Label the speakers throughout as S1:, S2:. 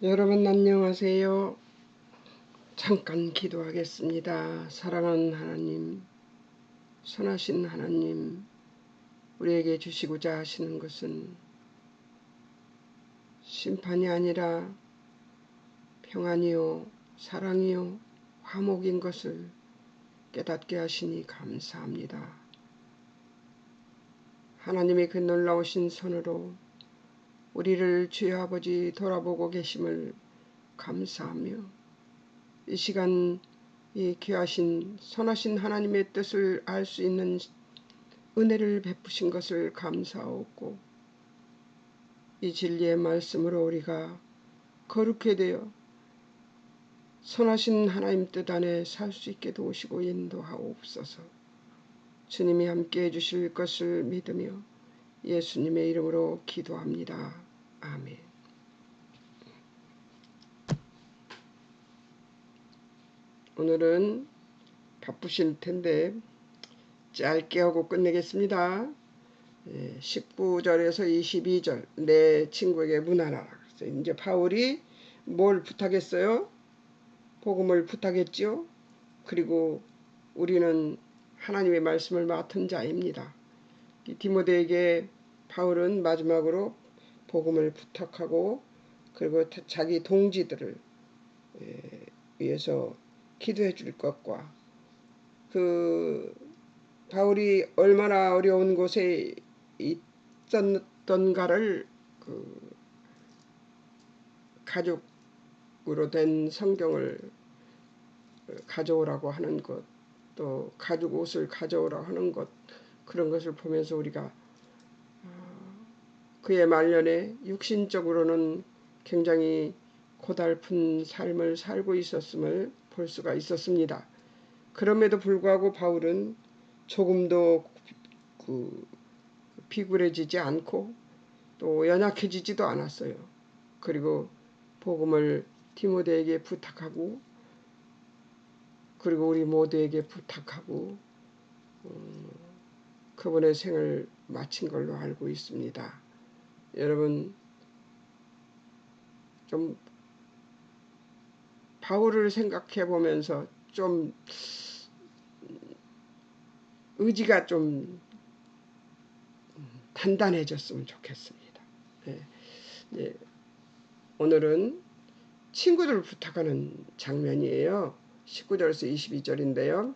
S1: 여러분 안녕하세요. 잠깐 기도하겠습니다. 사랑하는 하나님, 선하신 하나님, 우리에게 주시고자 하시는 것은 심판이 아니라 평안이요, 사랑이요, 화목인 것을 깨닫게 하시니 감사합니다. 하나님의 그 놀라우신 손으로 우리를 주여 아버지 돌아보고 계심을 감사하며 이 시간 이 귀하신 선하신 하나님의 뜻을 알 수 있는 은혜를 베푸신 것을 감사하옵고 이 진리의 말씀으로 우리가 거룩해 되어 선하신 하나님 뜻 안에 살 수 있게 도우시고 인도하옵소서. 주님이 함께해 주실 것을 믿으며 예수님의 이름으로 기도합니다. 아멘. 오늘은 바쁘실 텐데 짧게 하고 끝내겠습니다. 19절에서 22절 내 친구에게 문하라. 이제 바울이 뭘 부탁했어요? 복음을 부탁했죠. 그리고 우리는 하나님의 말씀을 맡은 자입니다. 디모데에게 바울은 마지막으로 복음을 부탁하고 그리고 자기 동지들을 위해서 기도해 줄 것과 그 바울이 얼마나 어려운 곳에 있었던가를 그 가죽으로 된 성경을 가져오라고 하는 것, 또 가죽 옷을 가져오라고 하는 것, 그런 것을 보면서 우리가 그의 말년에 육신적으로는 굉장히 고달픈 삶을 살고 있었음을 볼 수가 있었습니다. 그럼에도 불구하고 바울은 조금도 비굴해지지 않고 또 연약해지지도 않았어요. 그리고 복음을 디모데에게 부탁하고 그리고 우리 모두에게 부탁하고 그분의 생을 마친 걸로 알고 있습니다. 여러분 좀 바울을 생각해 보면서 좀 의지가 좀 단단해졌으면 좋겠습니다. 네. 오늘은 친구들을 부탁하는 장면이에요. 19절에서 22절인데요.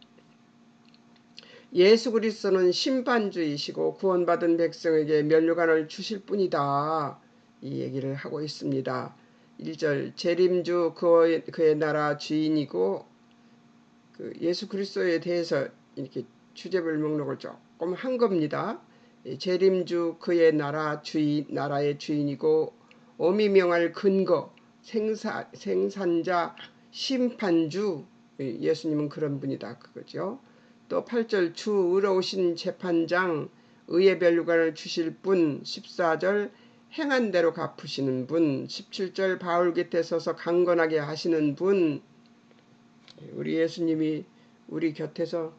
S1: 예수 그리스도는 심판주이시고 구원받은 백성에게 면류관을 주실 뿐이다. 이 얘기를 하고 있습니다. 1절 재림주 그의 나라 주인이고 예수 그리스도에 대해서 이렇게 주제별 목록을 조금 한 겁니다. 재림주 그의 나라의 주인이고 엄히 명할 근거 생산자 심판주 예수님은 그런 분이다 그거죠. 또 8절 주 의로우신 재판장 의의 면류관을 주실 분 14절 행한 대로 갚으시는 분 17절 바울 곁에 서서 강건하게 하시는 분 우리 예수님이 우리 곁에서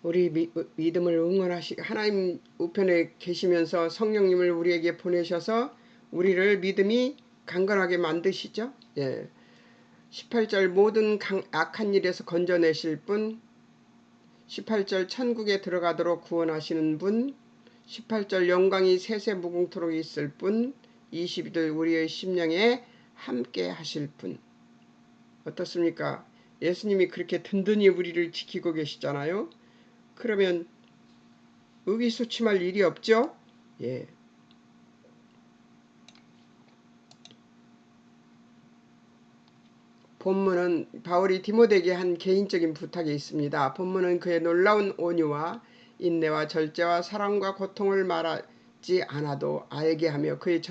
S1: 우리 믿음을 응원하시고 하나님 우편에 계시면서 성령님을 우리에게 보내셔서 우리를 믿음이 강건하게 만드시죠. 18절 모든 악한 일에서 건져내실 분 18절 천국에 들어가도록 구원하시는 분 18절 영광이 세세 무궁토록 있을 분 22절 우리의 심령에 함께 하실 분 어떻습니까? 예수님이 그렇게 든든히 우리를 지키고 계시잖아요. 그러면 의기소침할 일이 없죠? 본문은 바울이 디모데에게 한 개인적인 부탁이 있습니다. 본문은 그의 놀라운 온유와 인내와 절제와 사랑과 고통을 말하지 않아도 알게 하며 그의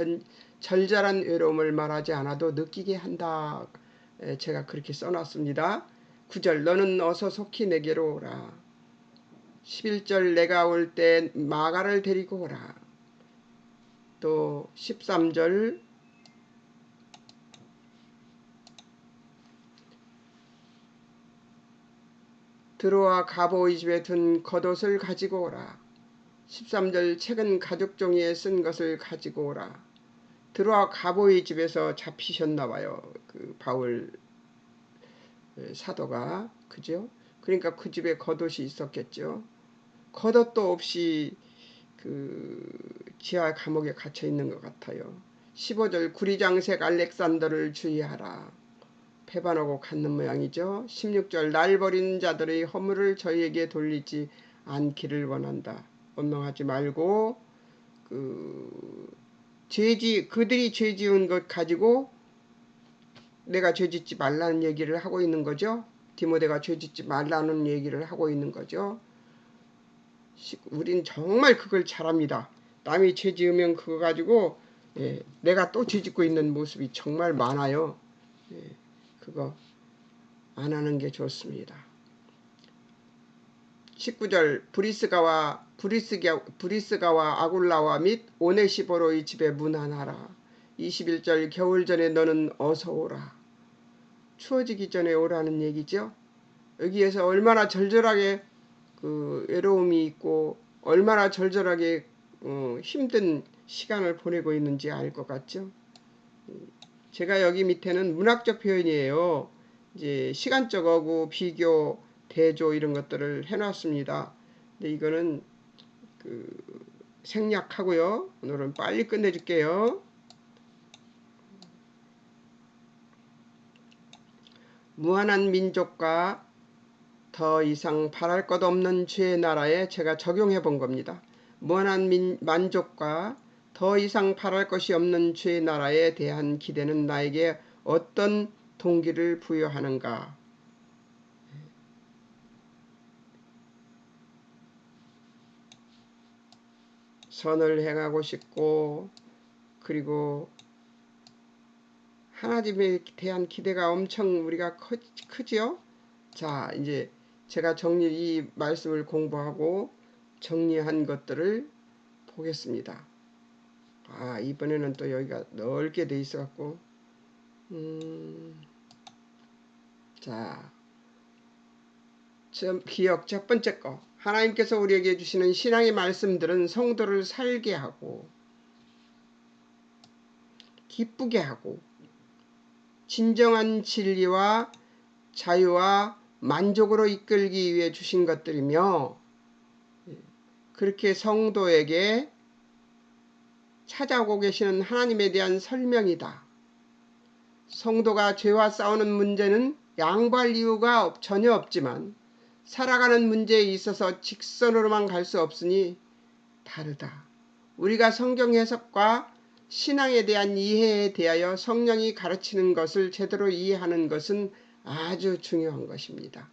S1: 절절한 외로움을 말하지 않아도 느끼게 한다. 제가 그렇게 써놨습니다. 9절 너는 어서 속히 내게로 오라. 11절 내가 올 때 마가를 데리고 오라. 또 13절 들어와 가보의 집에 둔 겉옷을 가지고 오라. 13절 책은 가죽 종이에 쓴 것을 가지고 오라. 들어와 가보의 집에서 잡히셨나 봐요. 그 바울 사도가. 그죠? 그러니까 그 집에 겉옷이 있었겠죠. 겉옷도 없이 그 지하 감옥에 갇혀 있는 것 같아요. 15절 구리장색 알렉산더를 주의하라. 배반하고 갔는 모양이죠. 16절 날 버린 자들의 허물을 저희에게 돌리지 않기를 원한다. 원망하지 말고 그들이 죄 지은 것 가지고 내가 죄 짓지 말라는 얘기를 하고 있는 거죠. 디모데가 죄 짓지 말라는 얘기를 하고 있는 거죠. 우린 정말 그걸 잘합니다. 남이 죄 지으면 그거 가지고 내가 또 죄 짓고 있는 모습이 정말 많아요. 그거 안 하는 게 좋습니다. 19절 브리스가와 아굴라와 및 오네시보로의 집에 문안하라. 21절 겨울 전에 너는 어서 오라. 추워지기 전에 오라는 얘기죠. 여기에서 얼마나 절절하게 그 외로움이 있고 얼마나 절절하게 힘든 시간을 보내고 있는지 알 것 같죠. 제가 여기 밑에는 문학적 표현이에요. 이제 시간적 어구, 비교, 대조 이런 것들을 해놨습니다. 근데 이거는 생략하고요. 오늘은 빨리 끝내줄게요. 무한한 민족과 더 이상 바랄 것 없는 죄의 나라에 제가 적용해 본 겁니다. 무한한 만족과 더 이상 바랄 것이 없는 죄의 나라에 대한 기대는 나에게 어떤 동기를 부여하는가? 선을 행하고 싶고 그리고 하나님에 대한 기대가 엄청 우리가 크지요? 자, 이제 제가 이 말씀을 공부하고 정리한 것들을 보겠습니다. 이번에는 또 여기가 넓게 돼 있어갖고 자, 기억 첫 번째 거, 하나님께서 우리에게 주시는 신앙의 말씀들은 성도를 살게 하고 기쁘게 하고 진정한 진리와 자유와 만족으로 이끌기 위해 주신 것들이며 그렇게 성도에게 찾아오고 계시는 하나님에 대한 설명이다. 성도가 죄와 싸우는 문제는 양보할 이유가 전혀 없지만 살아가는 문제에 있어서 직선으로만 갈 수 없으니 다르다. 우리가 성경 해석과 신앙에 대한 이해에 대하여 성령이 가르치는 것을 제대로 이해하는 것은 아주 중요한 것입니다.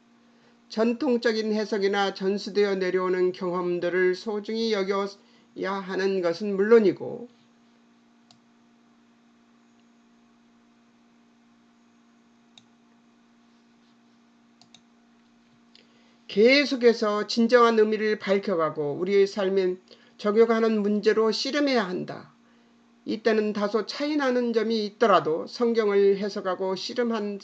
S1: 전통적인 해석이나 전수되어 내려오는 경험들을 소중히 여겨야 하는 것은 물론이고 계속해서 진정한 의미를 밝혀가고 우리의 삶에 적용하는 문제로 씨름해야 한다. 이때는 다소 차이나는 점이 있더라도 성경을 해석하고 씨름한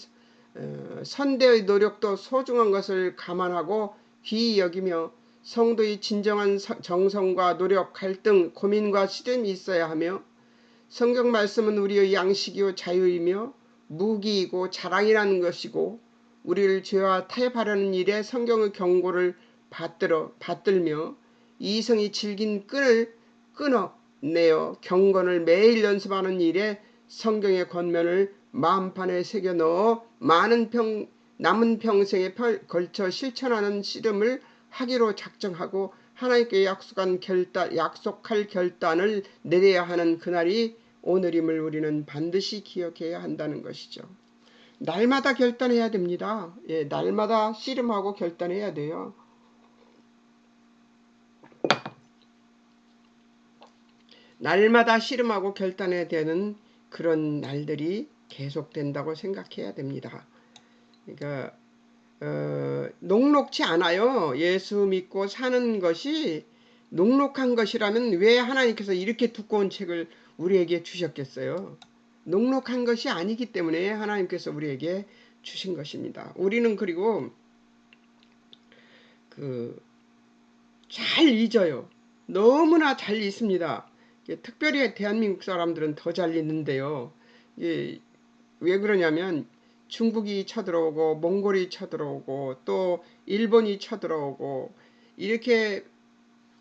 S1: 선대의 노력도 소중한 것을 감안하고 귀히 여기며 성도의 진정한 정성과 노력, 갈등, 고민과 씨름이 있어야 하며 성경 말씀은 우리의 양식이요 자유이며 무기이고 자랑이라는 것이고 우리를 죄와 타협하려는 일에 성경의 경고를 받들며 이성이 질긴 끈을 끊어내어 경건을 매일 연습하는 일에 성경의 권면을 마음판에 새겨 넣어 남은 평생에 걸쳐 실천하는 씨름을 하기로 작정하고 하나님께 약속할 결단을 내려야 하는 그날이 오늘임을 우리는 반드시 기억해야 한다는 것이죠. 날마다 결단해야 됩니다. 날마다 씨름하고 결단해야 돼요. 날마다 씨름하고 결단해야 되는 그런 날들이 계속된다고 생각해야 됩니다. 그러니까 녹록치 않아요. 예수 믿고 사는 것이 녹록한 것이라면 왜 하나님께서 이렇게 두꺼운 책을 우리에게 주셨겠어요? 녹록한 것이 아니기 때문에 하나님께서 우리에게 주신 것입니다. 우리는 그리고 잘 잊어요. 너무나 잘 있습니다. 특별히 대한민국 사람들은 더 잘 있는데요. 왜 그러냐면 중국이 쳐들어오고 몽골이 쳐들어오고 또 일본이 쳐들어오고 이렇게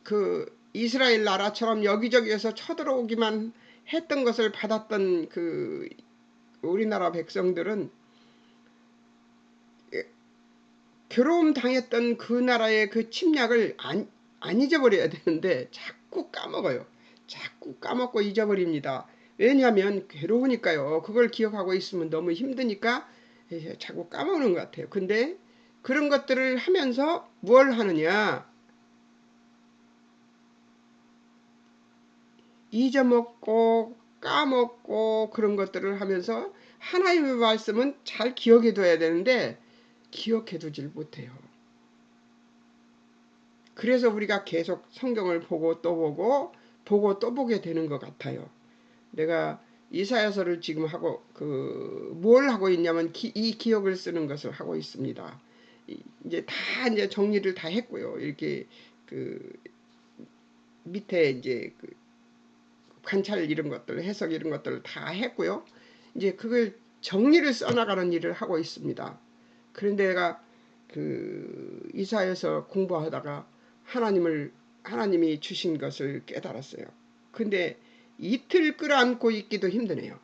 S1: 그 이스라엘 나라처럼 여기저기에서 쳐들어오기만 했던 것을 받았던 그 우리나라 백성들은 괴로움 당했던 그 나라의 그 침략을 안 잊어버려야 되는데 자꾸 까먹어요. 자꾸 까먹고 잊어버립니다. 왜냐하면 괴로우니까요. 그걸 기억하고 있으면 너무 힘드니까 자꾸 까먹는 것 같아요. 근데 그런 것들을 하면서 뭘 하느냐? 잊어먹고 까먹고 그런 것들을 하면서 하나님의 말씀은 잘 기억해 둬야 되는데 기억해 두질 못해요. 그래서 우리가 계속 성경을 보고 또 보고 또 보게 되는 것 같아요. 내가 이사야서를 지금 하고 뭘 하고 있냐면 이 기억을 쓰는 것을 하고 있습니다. 이제 정리를 다 했고요. 이렇게 그 밑에 이제 관찰 이런 것들, 해석 이런 것들을 다 했고요. 이제 그걸 정리를 써나가는 일을 하고 있습니다. 그런데 내가 이사야서 공부하다가 하나님이 주신 것을 깨달았어요. 근데 이틀 끌어안고 있기도 힘드네요.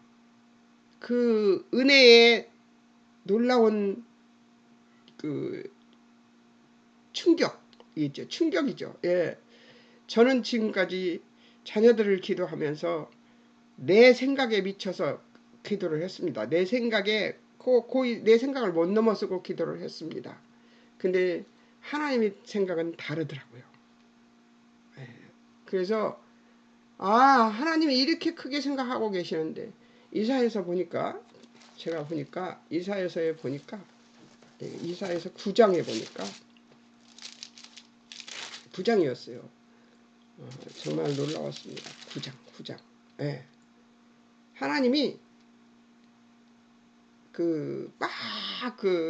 S1: 그 은혜의 놀라운 그 충격 있죠. 충격이죠. 예. 저는 지금까지 자녀들을 기도하면서 내 생각에 미쳐서 기도를 했습니다. 내 생각에 거의 내 생각을 못 넘어서고 기도를 했습니다. 근데 하나님의 생각은 다르더라고요. 예. 그래서 하나님이 이렇게 크게 생각하고 계시는데 이사야서 보니까 제가 보니까 이사야서에 보니까 이사야서 9장에 보니까 9장이었어요. 정말 놀라웠습니다. 9장. 예. 하나님이 막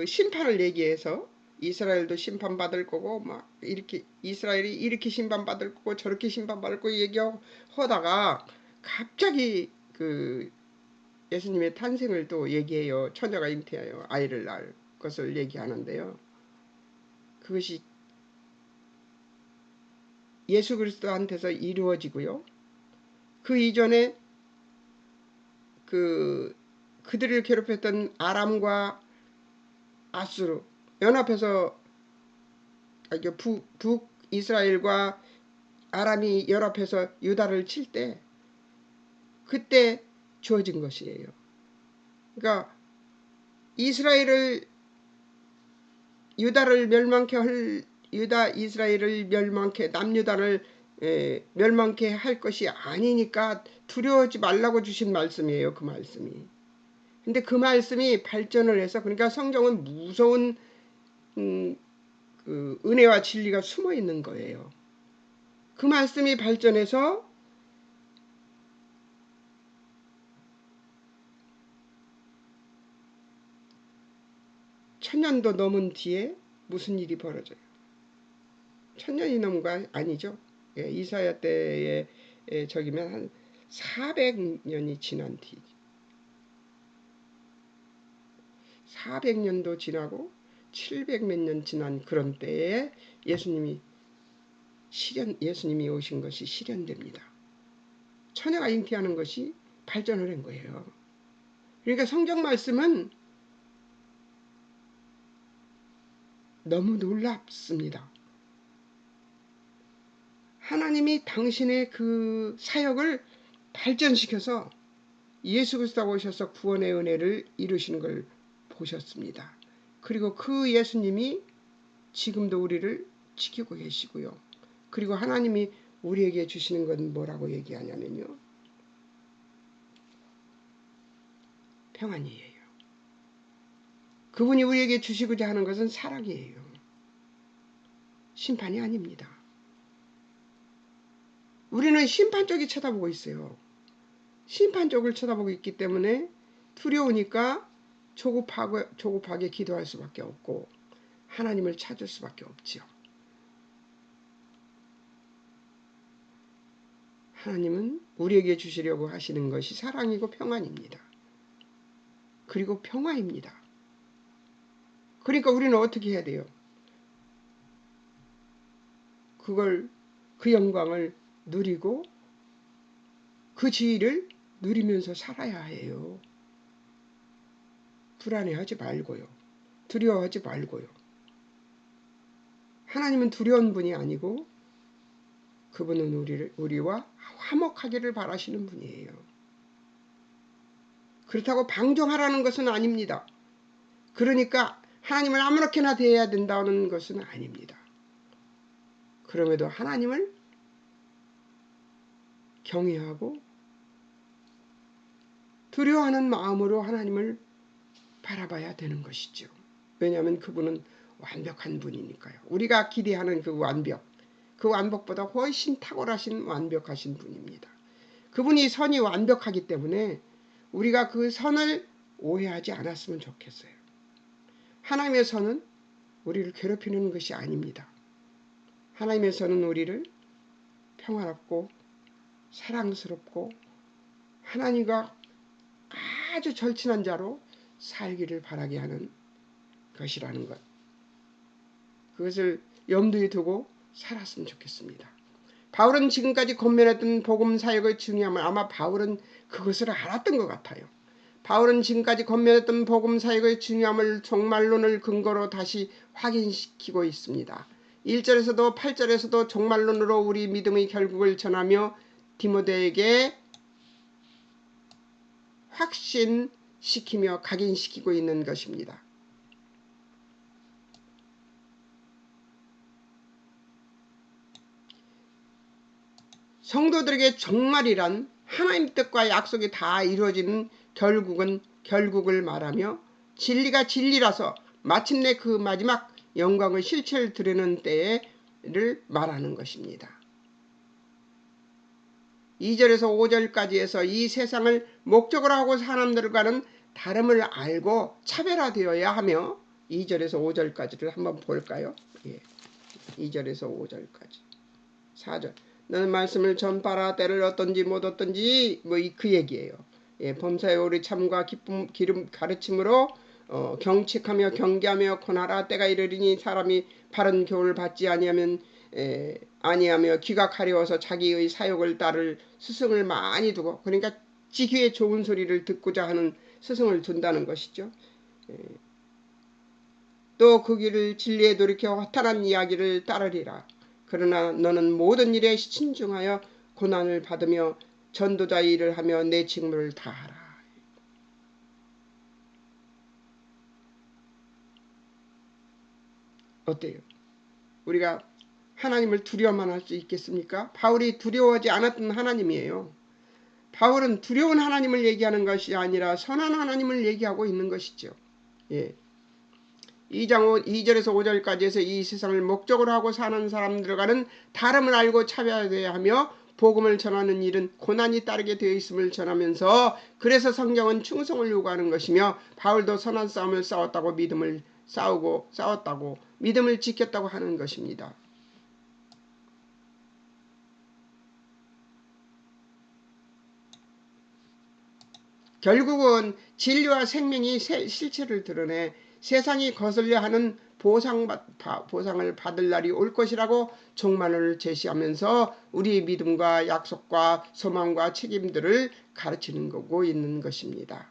S1: 심판을 얘기해서 이스라엘도 심판받을 거고 막 이렇게 이스라엘이 이렇게 심판받을 거고 저렇게 심판받을 거고 얘기하다가 갑자기 예수님의 탄생을 또 얘기해요. 처녀가 잉태하여 아이를 낳을 것을 얘기하는데요. 그것이 예수 그리스도한테서 이루어지고요. 그 이전에 그들을 괴롭혔던 아람과 아수르 연합해서 북이스라엘과 아람이 연합해서 유다를 칠 때 그때 주어진 것이에요. 그러니까 이스라엘을 유다를 멸망케 할 유다 이스라엘을 멸망케 남유다를 멸망케 할 것이 아니니까 두려워하지 말라고 주신 말씀이에요. 그 말씀이. 근데 그 말씀이 발전을 해서 그러니까 성경은 무서운 은혜와 진리가 숨어 있는 거예요. 그 말씀이 발전해서 천년도 넘은 뒤에 무슨 일이 벌어져요. 천년이 넘은 거 아니죠. 이사야 때에 저기면 한 400년이 지난 뒤 400년도 지나고 700 몇 년 지난 그런 때에 예수님이 오신 것이 실현됩니다. 처녀가 잉태하는 것이 발전을 한 거예요. 그러니까 성경 말씀은 너무 놀랍습니다. 하나님이 당신의 그 사역을 발전시켜서 예수 그리스도가 오셔서 구원의 은혜를 이루시는 걸 보셨습니다. 그리고 그 예수님이 지금도 우리를 지키고 계시고요. 그리고 하나님이 우리에게 주시는 건 뭐라고 얘기하냐면요. 평안이에요. 그분이 우리에게 주시고자 하는 것은 사랑이에요. 심판이 아닙니다. 우리는 심판 쪽이 쳐다보고 있어요. 심판 쪽을 쳐다보고 있기 때문에 두려우니까 조급하게 기도할 수밖에 없고 하나님을 찾을 수밖에 없지요. 하나님은 우리에게 주시려고 하시는 것이 사랑이고 평안입니다. 그리고 평화입니다. 그러니까 우리는 어떻게 해야 돼요? 그 영광을 누리고 그 지위를 누리면서 살아야 해요. 불안해하지 말고요. 두려워하지 말고요. 하나님은 두려운 분이 아니고 그분은 우리와 화목하기를 바라시는 분이에요. 그렇다고 방종하라는 것은 아닙니다. 그러니까 하나님을 아무렇게나 대해야 된다는 것은 아닙니다. 그럼에도 하나님을 경외하고 두려워하는 마음으로 하나님을 바라봐야 되는 것이죠. 왜냐하면 그분은 완벽한 분이니까요. 우리가 기대하는 그 완벽보다 훨씬 탁월하신 완벽하신 분입니다. 그분이 선이 완벽하기 때문에 우리가 그 선을 오해하지 않았으면 좋겠어요. 하나님의 선은 우리를 괴롭히는 것이 아닙니다. 하나님의 선은 우리를 평화롭고 사랑스럽고 하나님과 아주 절친한 자로 살기를 바라게 하는 것이라는 것. 그것을 염두에 두고 살았으면 좋겠습니다. 바울은 지금까지 권면했던 복음 사역의 중요함을 아마 바울은 그것을 알았던 것 같아요. 바울은 지금까지 권면했던 복음 사역의 중요함을 종말론을 근거로 다시 확인시키고 있습니다. 1절에서도 8절에서도 종말론으로 우리 믿음의 결국을 전하며 디모데에게 확신시키며 각인시키고 있는 것입니다. 성도들에게 종말이란 하나님 뜻과 약속이 다 이루어지는 결국을 말하며 진리가 진리라서 마침내 그 마지막 영광의 실체를 드리는 때를 말하는 것입니다. 2절에서 5절까지 해서 이 세상을 목적으로 하고 사람들과는 다름을 알고 차별화되어야 하며 2절에서 5절까지를 한번 볼까요? 2절에서 5절까지 4절 너는 말씀을 전파라 때를 얻든지 못 얻든지 그 얘기예요. 범사에 오리 참과 기름 가르침으로 경책하며 경계하며 권하라. 때가 이르리니 사람이 바른 교훈을 받지 아니하며 귀가 가려워서 자기의 사욕을 따를 스승을 많이 두고, 그러니까 지귀에 좋은 소리를 듣고자 하는 스승을 둔다는 것이죠. 또 그 길을 진리에 돌이켜 허탄한 이야기를 따르리라. 그러나 너는 모든 일에 신중하여 고난을 받으며 전도자의 일을 하며 내 직무를 다하라. 어때요? 우리가 하나님을 두려워만 할 수 있겠습니까? 바울이 두려워하지 않았던 하나님이에요. 바울은 두려운 하나님을 얘기하는 것이 아니라 선한 하나님을 얘기하고 있는 것이죠. 2절에서 5절까지 해서 이 세상을 목적으로 하고 사는 사람들과는 다름을 알고 차별해야 하며 복음을 전하는 일은 고난이 따르게 되어 있음을 전하면서, 그래서 성경은 충성을 요구하는 것이며 바울도 선한 싸움을 싸웠다고 믿음을 지켰다고 하는 것입니다. 결국은 진리와 생명이 실체를 드러내 세상이 거슬려 하는 보상을 받을 날이 올 것이라고 종말론을 제시하면서 우리의 믿음과 약속과 소망과 책임들을 가르치는 거고 있는 것입니다.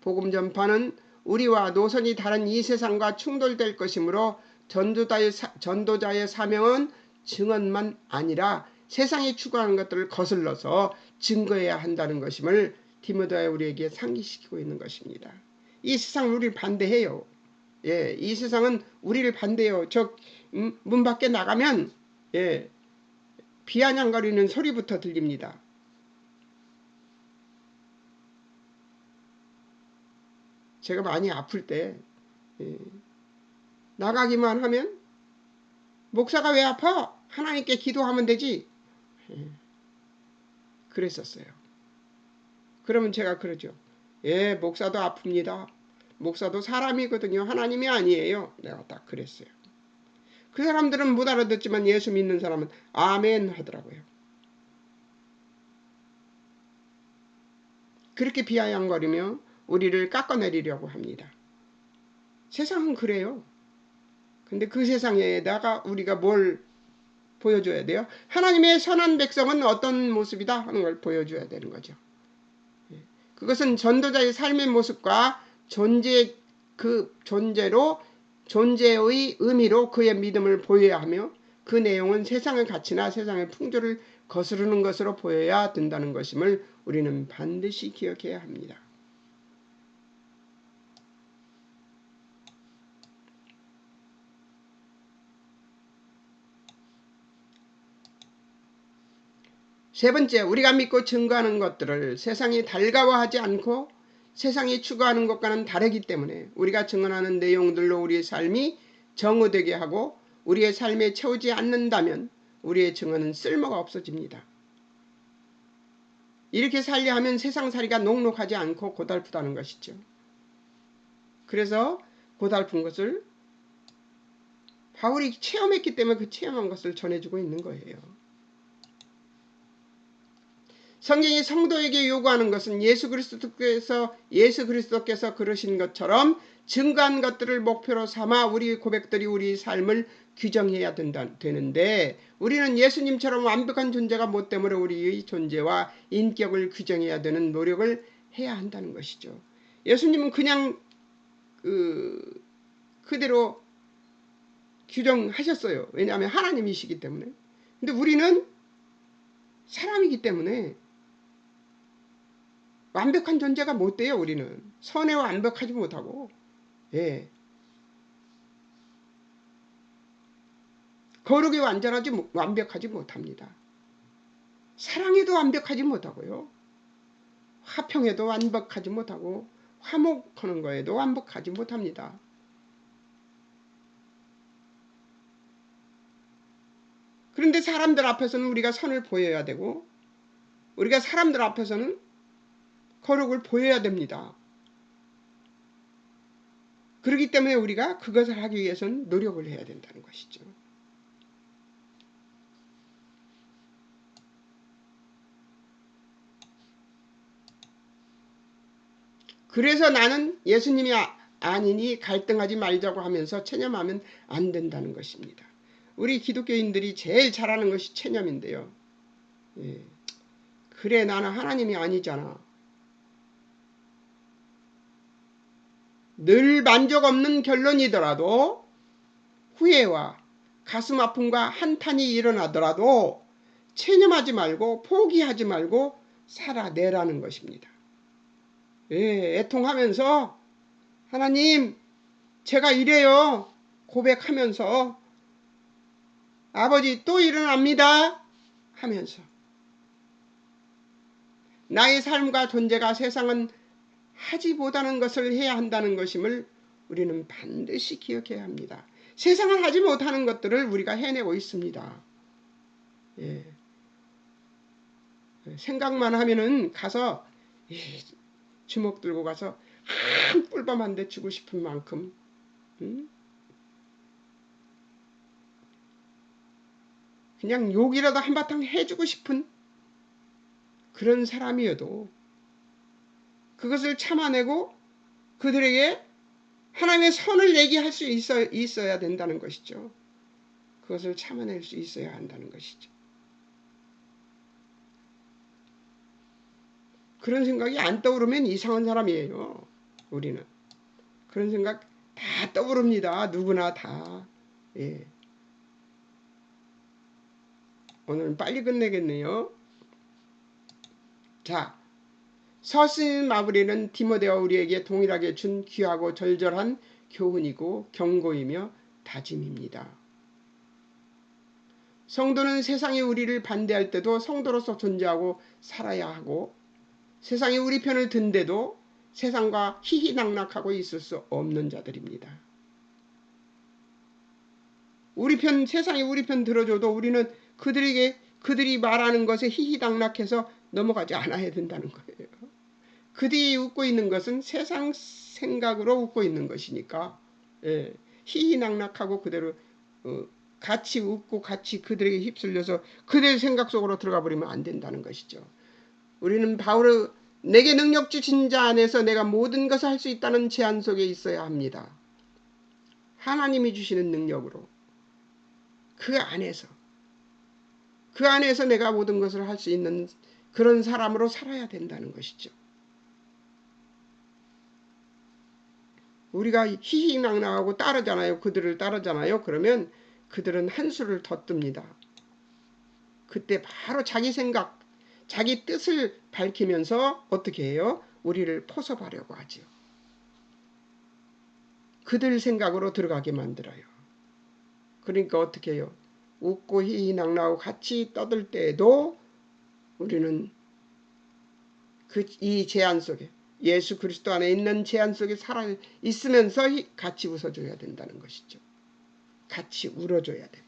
S1: 복음 전파는 우리와 노선이 다른 이 세상과 충돌될 것이므로 전도자의 사명은 증언만 아니라 세상이 추구하는 것들을 거슬러서 증거해야 한다는 것임을 디모데가 우리에게 상기시키고 있는 것입니다. 이 세상은 우리를 반대해요. 이 세상은 우리를 반대해요. 문 밖에 나가면 비아냥거리는 소리부터 들립니다. 제가 많이 아플 때 나가기만 하면 목사가 왜 아파? 하나님께 기도하면 되지. 그랬었어요. 그러면 제가 그러죠. 목사도 아픕니다. 목사도 사람이거든요. 하나님이 아니에요. 내가 딱 그랬어요. 그 사람들은 못 알아듣지만 예수 믿는 사람은 아멘 하더라고요. 그렇게 비아냥거리며 우리를 깎아내리려고 합니다. 세상은 그래요. 근데 그 세상에다가 우리가 뭘 보여줘야 돼요? 하나님의 선한 백성은 어떤 모습이다 하는 걸 보여줘야 되는 거죠. 그것은 전도자의 삶의 모습과 존재로 존재의 의미로 그의 믿음을 보여야 하며 그 내용은 세상의 가치나 세상의 풍조를 거스르는 것으로 보여야 된다는 것임을 우리는 반드시 기억해야 합니다. 세 번째, 우리가 믿고 증거하는 것들을 세상이 달가워하지 않고 세상이 추구하는 것과는 다르기 때문에 우리가 증언하는 내용들로 우리의 삶이 정의되게 하고 우리의 삶에 채우지 않는다면 우리의 증언은 쓸모가 없어집니다. 이렇게 살려 하면 세상살이가 녹록하지 않고 고달프다는 것이죠. 그래서 고달픈 것을 바울이 체험했기 때문에 그 체험한 것을 전해주고 있는 거예요. 성경이 성도에게 요구하는 것은 예수 그리스도께서 그러신 것처럼 증거한 것들을 목표로 삼아 우리 고백들이 우리 삶을 규정해야 되는데 우리는 예수님처럼 완벽한 존재가 못 때문에 우리의 존재와 인격을 규정해야 되는 노력을 해야 한다는 것이죠. 예수님은 그냥 그대로 규정하셨어요. 왜냐하면 하나님이시기 때문에. 근데 우리는 사람이기 때문에 완벽한 존재가 못 돼요. 우리는 선에 완벽하지 못하고 거룩이 완벽하지 못합니다. 사랑에도 완벽하지 못하고요. 화평에도 완벽하지 못하고 화목하는 거에도 완벽하지 못합니다. 그런데 사람들 앞에서는 우리가 선을 보여야 되고 우리가 사람들 앞에서는 거룩을 보여야 됩니다. 그렇기 때문에 우리가 그것을 하기 위해서는 노력을 해야 된다는 것이죠. 그래서 나는 예수님이 아니니 갈등하지 말자고 하면서 체념하면 안 된다는 것입니다. 우리 기독교인들이 제일 잘하는 것이 체념인데요. 그래 나는 하나님이 아니잖아. 늘 만족 없는 결론이더라도 후회와 가슴 아픔과 한탄이 일어나더라도 체념하지 말고 포기하지 말고 살아내라는 것입니다. 애통하면서 하나님 제가 이래요 고백하면서 아버지 또 일어납니다 하면서 나의 삶과 존재가 세상은 하지 못하는 것을 해야 한다는 것임을 우리는 반드시 기억해야 합니다. 세상은 하지 못하는 것들을 우리가 해내고 있습니다. 생각만 하면은 가서 주먹 들고 가서 한 꿀밤 한 대 주고 싶은 만큼 그냥 욕이라도 한바탕 해주고 싶은 그런 사람이어도 그것을 참아내고 그들에게 하나님의 선을 얘기할 수 있어야 된다는 것이죠. 그것을 참아낼 수 있어야 한다는 것이죠. 그런 생각이 안 떠오르면 이상한 사람이에요. 우리는. 그런 생각 다 떠오릅니다. 누구나 다. 오늘은 빨리 끝내겠네요. 자, 서신 마무리는 디모데와 우리에게 동일하게 준 귀하고 절절한 교훈이고 경고이며 다짐입니다. 성도는 세상이 우리를 반대할 때도 성도로서 존재하고 살아야 하고 세상이 우리 편을 든데도 세상과 희희낙낙하고 있을 수 없는 자들입니다. 세상이 우리 편 들어줘도 우리는 그들이 말하는 것에 희희낙낙해서 넘어가지 않아야 된다는 거예요. 그들이 웃고 있는 것은 세상 생각으로 웃고 있는 것이니까 희희낙낙하고 그대로 같이 웃고 같이 그들에게 휩쓸려서 그들의 생각 속으로 들어가 버리면 안 된다는 것이죠. 우리는 바울의 내게 능력 주신 자 안에서 내가 모든 것을 할 수 있다는 제한 속에 있어야 합니다. 하나님이 주시는 능력으로 그 안에서 내가 모든 것을 할 수 있는 그런 사람으로 살아야 된다는 것이죠. 우리가 희희낙낙하고 따르잖아요. 그들을 따르잖아요. 그러면 그들은 한 수를 더 뜹니다. 그때 바로 자기 생각, 자기 뜻을 밝히면서 어떻게 해요? 우리를 포섭하려고 하지요. 그들 생각으로 들어가게 만들어요. 그러니까 어떻게 해요? 웃고 희희낙낙하고 같이 떠들 때에도 우리는 이 제한 속에 예수 그리스도 안에 있는 제한 속에 살아 있으면서 같이 웃어줘야 된다는 것이죠. 같이 울어줘야 되고요.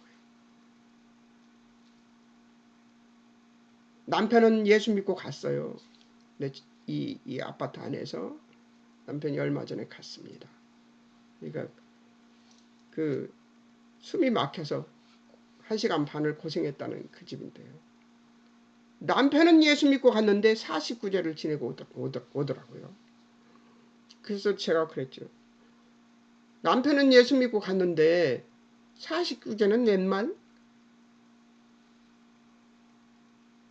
S1: 남편은 예수 믿고 갔어요. 이 아파트 안에서 남편이 얼마 전에 갔습니다. 그러니까 그 숨이 막혀서 1시간 반을 고생했다는 그 집인데요. 남편은 예수 믿고 갔는데 49제를 지내고 오더라고요. 그래서 제가 그랬죠. 남편은 예수 믿고 갔는데 49제는 웬 말?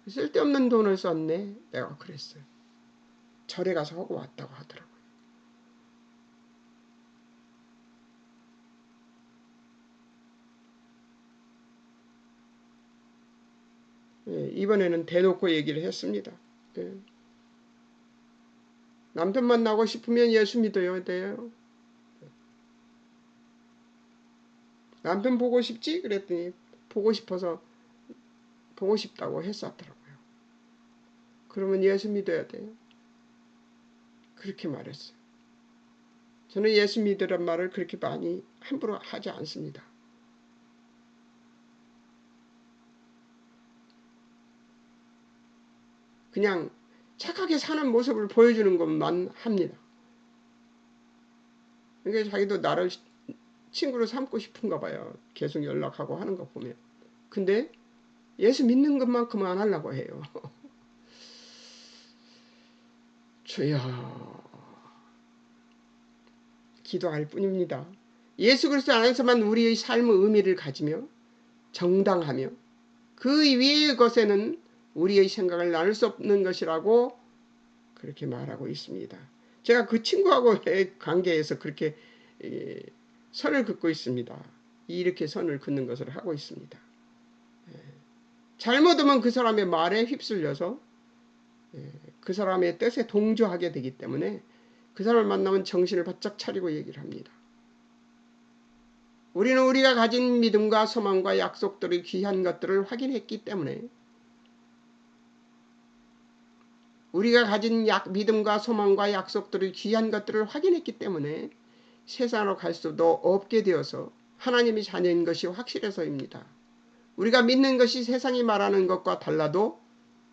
S1: 쓸데없는 돈을 썼네. 내가 그랬어요. 절에 가서 하고 왔다고 하더라고요. 예, 이번에는 대놓고 얘기를 했습니다. 예. 남편 만나고 싶으면 예수 믿어야 돼요. 남편 보고 싶지? 그랬더니 보고 싶다고 했었더라고요. 그러면 예수 믿어야 돼요. 그렇게 말했어요. 저는 예수 믿으란 말을 그렇게 많이 함부로 하지 않습니다. 그냥 착하게 사는 모습을 보여주는 것만 합니다. 그러니까 자기도 나를 친구로 삼고 싶은가 봐요. 계속 연락하고 하는 거 보면. 근데 예수 믿는 것만큼은 안 하려고 해요. 주여, 기도할 뿐입니다. 예수 그리스도 안에서만 우리의 삶의 의미를 가지며 정당하며 그 위의 것에는 우리의 생각을 나눌 수 없는 것이라고 그렇게 말하고 있습니다. 제가 그 친구하고의 관계에서 그렇게 선을 긋고 있습니다. 이렇게 선을 긋는 것을 하고 있습니다. 잘못하면 그 사람의 말에 휩쓸려서 그 사람의 뜻에 동조하게 되기 때문에 그 사람을 만나면 정신을 바짝 차리고 얘기를 합니다. 우리는 우리가 가진 믿음과 소망과 약속들의 귀한 것들을 확인했기 때문에 우리가 가진 믿음과 소망과 약속들의 귀한 것들을 확인했기 때문에 세상으로 갈 수도 없게 되어서 하나님의 자녀인 것이 확실해서입니다. 우리가 믿는 것이 세상이 말하는 것과 달라도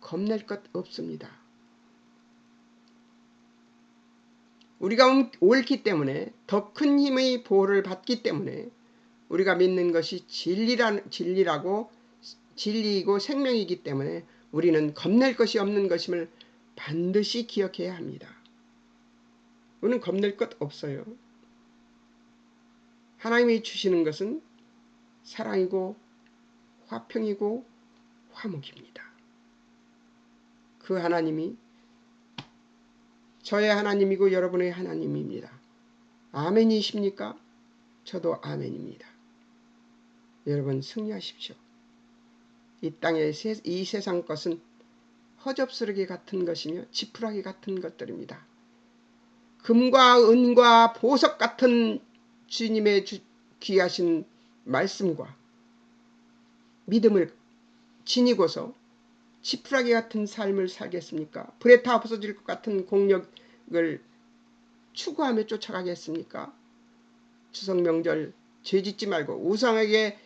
S1: 겁낼 것 없습니다. 우리가 옳기 때문에 더 큰 힘의 보호를 받기 때문에 우리가 믿는 것이 진리이고 생명이기 때문에 우리는 겁낼 것이 없는 것임을 반드시 기억해야 합니다. 우리는 겁낼 것 없어요. 하나님이 주시는 것은 사랑이고 화평이고 화목입니다. 그 하나님이 저의 하나님이고 여러분의 하나님입니다. 아멘이십니까? 저도 아멘입니다. 여러분 승리하십시오. 이 땅의 이 세상 것은 허접스러기 같은 것이며 지푸라기 같은 것들입니다. 금과 은과 보석 같은 주님의 귀하신 말씀과 믿음을 지니고서 지푸라기 같은 삶을 살겠습니까? 불에 타 부서질 것 같은 공력을 추구하며 쫓아가겠습니까? 추석 명절 죄짓지 말고 우상에게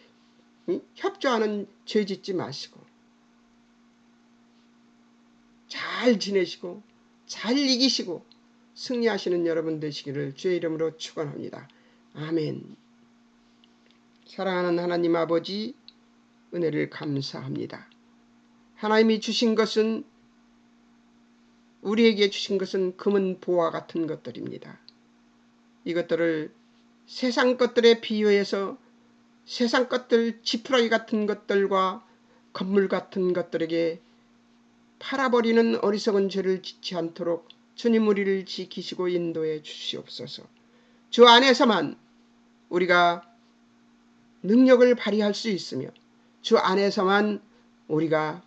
S1: 협조하는 죄짓지 마시고 잘 지내시고 잘 이기시고 승리하시는 여러분 되시기를 주의 이름으로 축원합니다. 아멘. 사랑하는 하나님 아버지 은혜를 감사합니다. 하나님이 주신 것은 우리에게 주신 것은 금은 보화 같은 것들입니다. 이것들을 세상 것들에 비유해서 세상 것들, 지푸라기 같은 것들과 건물 같은 것들에게 팔아버리는 어리석은 죄를 짓지 않도록 주님 우리를 지키시고 인도해 주시옵소서. 주 안에서만 우리가 능력을 발휘할 수 있으며 주 안에서만 우리가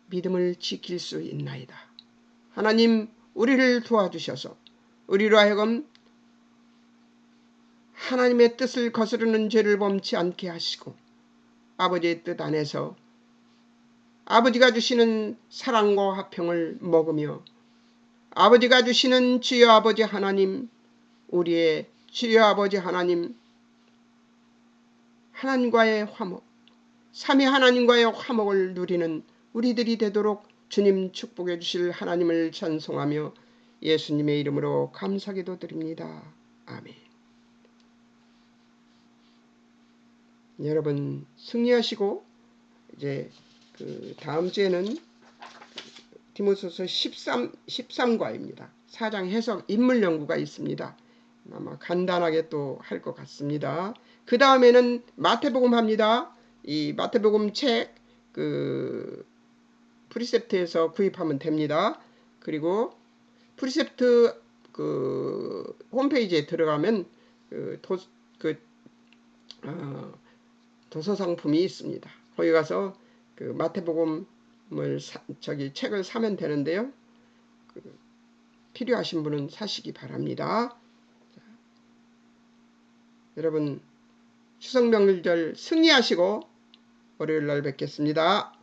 S1: 믿음을 지킬 수 있나이다. 하나님 우리를 도와주셔서 우리로 하여금 하나님의 뜻을 거스르는 죄를 범치 않게 하시고 아버지의 뜻 안에서 아버지가 주시는 사랑과 화평을 먹으며 아버지가 주시는 주여 아버지 하나님, 우리의 주여 아버지 하나님, 하나님과의 화목, 삼위 하나님과의 화목을 누리는 우리들이 되도록 주님 축복해 주실 하나님을 찬송하며 예수님의 이름으로 감사기도 드립니다. 아멘. 여러분 승리하시고 이제 그 다음 주에는 디모데후서 13과입니다. 4장 해석 인물 연구가 있습니다. 아마 간단하게 또 할 것 같습니다. 그 다음에는 마태복음 합니다. 이 마태복음 책 그 프리셉트에서 구입하면 됩니다. 그리고 프리셉트 그 홈페이지에 들어가면 도서 상품이 있습니다. 거기 가서 그 마태복음을 책을 사면 되는데요. 필요하신 분은 사시기 바랍니다. 여러분 추석 명절 승리하시고 월요일 날 뵙겠습니다.